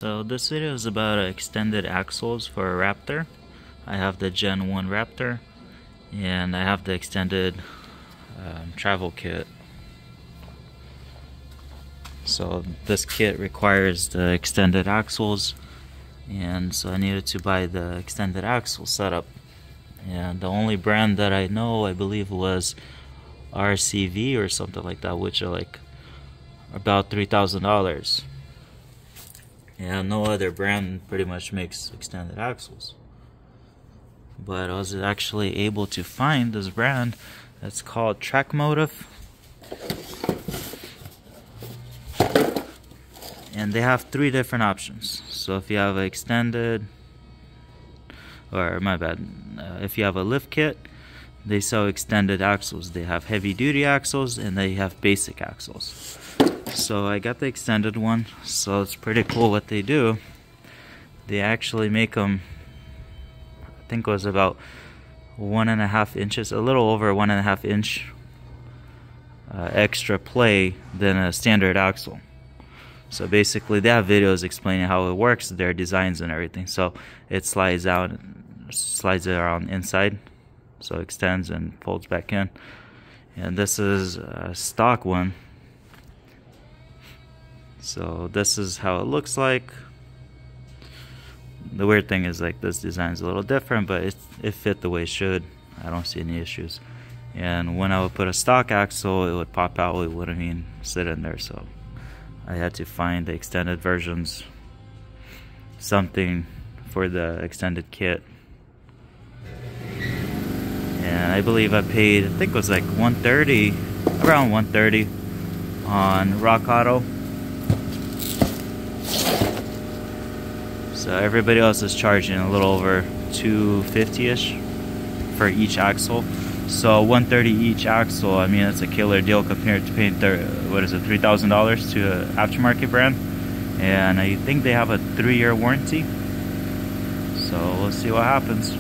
So this video is about extended axles for a Raptor. I have the Gen 1 Raptor and I have the extended travel kit. So this kit requires the extended axles, and so I needed to buy the extended axle setup. And the only brand that I know, I believe, was RCV or something like that, which are like about $3,000. Yeah, no other brand pretty much makes extended axles. But I was actually able to find this brand that's called TRAKMOTIVE. And they have three different options. So if you have an extended, or my bad, if you have a lift kit, they sell extended axles. They have heavy duty axles and they have basic axles. So I got the extended one, so it's pretty cool what they do. They actually make them, I think it was about 1.5 inches, a little over 1.5 inch extra play than a standard axle. So basically they have videos explaining how it works, their designs and everything. So it slides out, slides it around inside, so it extends and folds back in. And this is a stock one. So this is how it looks like. The weird thing is, like, this design is a little different, but it fit the way it should. I don't see any issues. And when I would put a stock axle, it would pop out. It wouldn't even sit in there. So I had to find the extended versions, something for the extended kit. And I believe I paid, I think it was like $130, around $130 on Rock Auto. So everybody else is charging a little over $250-ish for each axle. So $130 each axle, I mean, that's a killer deal compared to paying $3,000 to an aftermarket brand. And I think they have a 3-year warranty. So we'll see what happens.